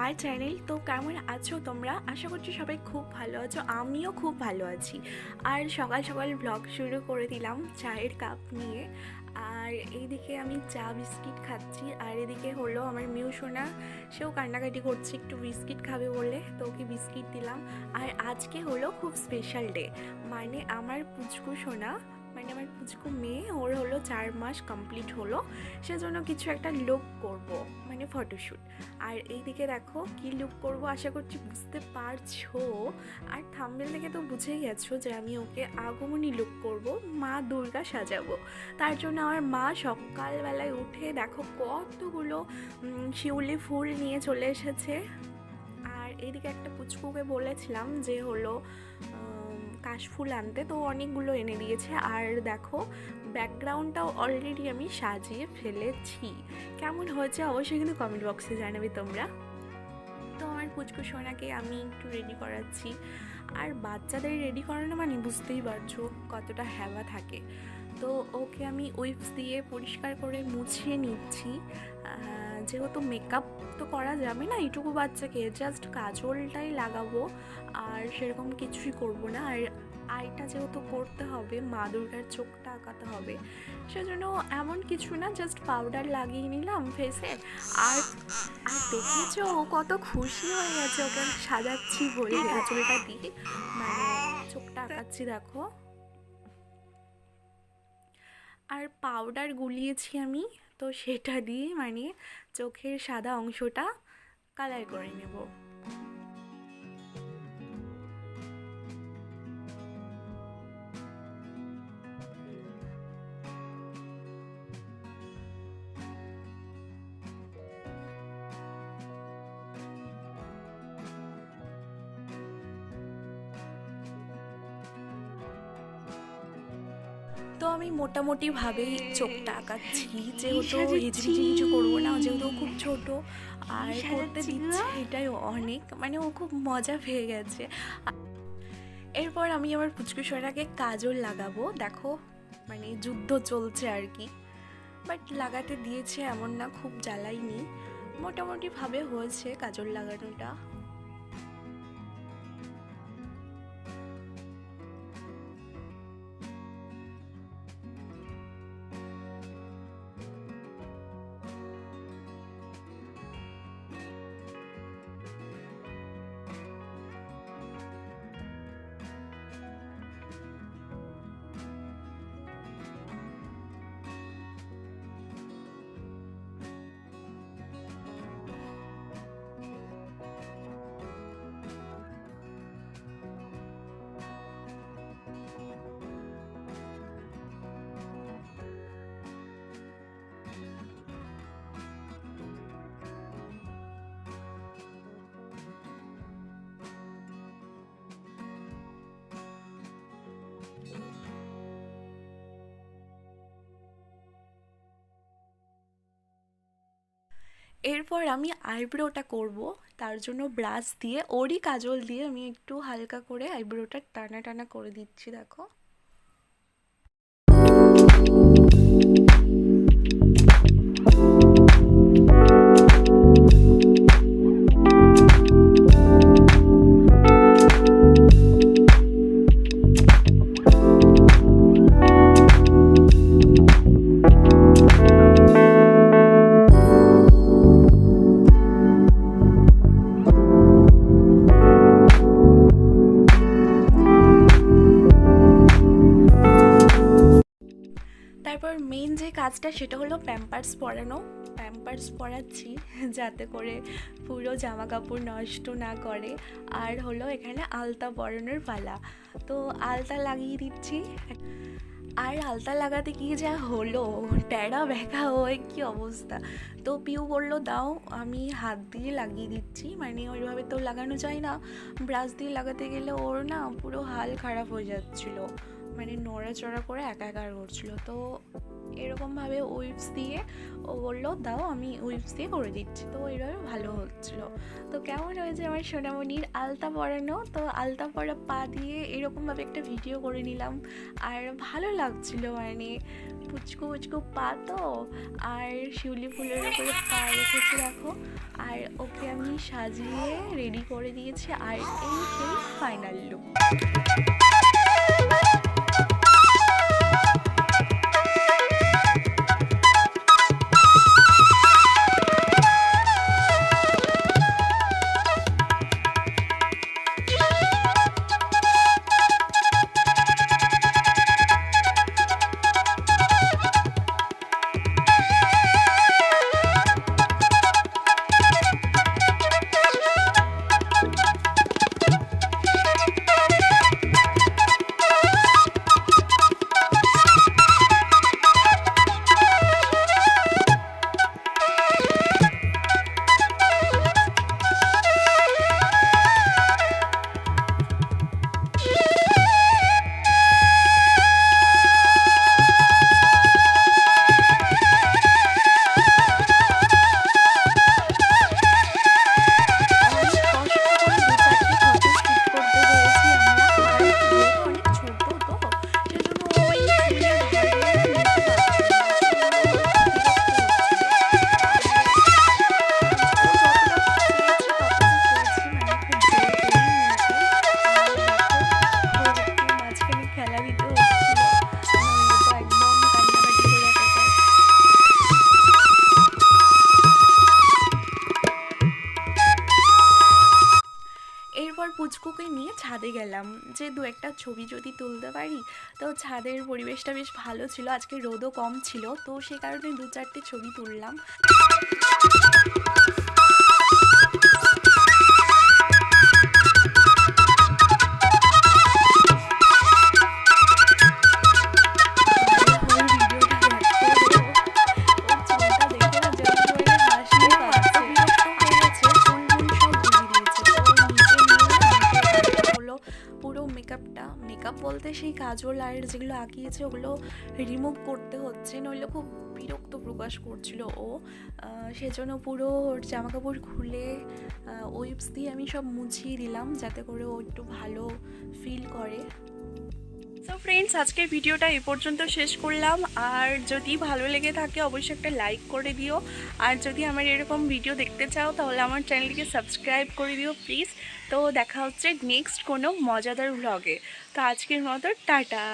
My channel. তো কেমন আছো তোমরা? আশা করছি সবাই খুব ভালো আছো, আমিও খুব ভালো আছি। আর সকাল সকাল ব্লগ শুরু করে দিলাম চায়ের কাপ নিয়ে। আর এইদিকে আমি চা বিস্কিট খাচ্ছি, আর এদিকে হলো আমার মিউ সোনা, সেও কান্নাকাটি করছে একটু বিস্কিট খাবে বলে, তো ওকে বিস্কিট দিলাম। আর আজকে হলো খুব স্পেশাল ডে, মানে আমার পুচকু সোনা, মানে আমার পুচকু মেয়ে, ওর হলো 4 মাস কমপ্লিট হলো, সেজন্য কিছু একটা লুক করব, মানে ফটোশ্যুট। আর এইদিকে দেখো কি লুক করব, আশা করছি বুঝতে পারছো। আর থাম্বনেল থেকে তো বুঝেই গেছো যে আমি ওকে আগমনী লুক করব, মা দুর্গা সাজাবো। তার জন্য আমার মা সকালবেলায় উঠে দেখো কতগুলো শিউলি ফুল নিয়ে চলে এসেছে। আর এইদিকে একটা পুচকুকে বলেছিলাম যে হলো কাশফুল আনতে, তো অনেকগুলো এনে দিয়েছে। আর দেখো ব্যাকগ্রাউন্ডটাও অলরেডি আমি সাজিয়ে ফেলেছি। কেমন হয়েছে অবশ্যই কিন্তু কমেন্ট বক্সে জানাবে তোমরা। তো আমার পুচকু সোনাকে আমি একটু রেডি করাচ্ছি। আর বাচ্চাদের রেডি করানো মানে বুঝতেই পারছো কতটা হ্যাওয়া থাকে। তো ওকে আমি উইপস দিয়ে পরিষ্কার করে মুছিয়ে নিচ্ছি, যেহেতু মেকআপ তো করা যাবে না এইটুকু বাচ্চাকে, জাস্ট কাজলটাই লাগাবো, আর সেরকম কিছুই করব না। আর আইটা যেহেতু করতে হবে, মা দুর্গার চোখটা আঁকাতে হবে, সেজন্য এমন কিছু না, জাস্ট পাউডার লাগিয়ে নিলাম ফেসে। আর আর দেখেছো ও কত খুশি হয়ে গেছে ওকে সাজাচ্ছি বলে, চুলটা দিয়ে মানে চোখটা আঁকাচ্ছি দেখো। আর পাউডার গুলিয়েছি আমি, তো সেটা দিয়ে মানে চোখের সাদা অংশটা কালার করে নেব। তো আমি মোটামুটিভাবেই চোখটা আঁকাচ্ছি, যেহেতু হিজিবিজি কিছু করবো না, যেহেতু খুব ছোট আর করতে দিচ্ছে, এটাই অনেক, মানে ও খুব মজা পেয়ে গেছে। এরপর আমি আমার পুচকু সোনাকে কাজল লাগাবো, দেখো মানে যুদ্ধ চলছে আর কি, বাট লাগাতে দিয়েছে, এমন না খুব জ্বালাইনি, মোটামুটিভাবে হয়েছে কাজল লাগানোটা। এরপর আমি আইব্রোটা করব, তার জন্য ব্রাশ দিয়ে ওরই কাজল দিয়ে আমি একটু হালকা করে আইব্রোটা টানা টানা করে দিচ্ছি দেখো। তারপর মেইন যে কাজটা সেটা হলো প্যাম্পার্স পরানো, প্যাম্পার্স পরাচ্ছি যাতে করে পুরো জামা কাপড় নষ্ট না করে। আর হলো এখানে আলতা পরানোর পালা, তো আলতা লাগিয়ে দিচ্ছি। আর আলতা লাগাতে গিয়ে যা হলো, ট্যাড়া ব্যাকা হয়ে কি অবস্থা। তো পিউ বললো দাও আমি হাত দিয়ে লাগিয়ে দিচ্ছি, মানে ওইভাবে তো লাগানো যায় না, ব্রাশ দিয়ে লাগাতে গেলে ওর না পুরো হাল খারাপ হয়ে যাচ্ছিলো, মানে নড়াচড়া করে একাকার করছিল। তো এরকমভাবে উইপস দিয়ে ও বললো দাও আমি উইপস দিয়ে করে দিচ্ছি, তো এভাবে ভালো হচ্ছিলো। তো কেমন হয়েছে আমার সোনামণির আলতা পরানো? তো আলতা পরা পা দিয়ে এরকমভাবে একটা ভিডিও করে নিলাম, আর ভালো লাগছিলো, মানে পুচকু পুচকু পা তো, আর শিউলি ফুলের উপরে পা রেখেছি দেখো। আর ওকে আমি সাজিয়ে রেডি করে দিয়েছি, আর এই সেই ফাইনাল লুক। এরপর পুচকুকে নিয়ে ছাদে গেলাম যে দু একটা ছবি যদি তুলতে পারি। তো ছাদের পরিবেশটা বেশ ভালো ছিল, আজকে রোদও কম ছিল, তো সে কারণে দু চারটে ছবি তুললাম। মেকআপ বলতে সেই কাজল আর যেগুলো আঁকিয়েছে ওগুলো রিমুভ করতে হচ্ছে, নইলে খুব বিরক্ত প্রকাশ করছিল ও, সেজন্য পুরো ওর জামাকাপড় খুলে উইপস দিয়ে আমি সব মুছিয়ে দিলাম যাতে করে ও একটু ভালো ফিল করে। সো ফ্রেন্ডস, আজকের ভিডিওটা এই পর্যন্ত শেষ করলাম, আর যদি ভালো লেগে থাকে অবশ্যই একটা লাইক করে দিও, আর যদি আমার এরকম ভিডিও দেখতে চাও তাহলে আমার চ্যানেলটিকে সাবস্ক্রাইব করে দিও প্লিজ। তো দেখা হচ্ছে নেক্সট কোনো মজাদার ব্লগে। তো আজকের মতো টাটা।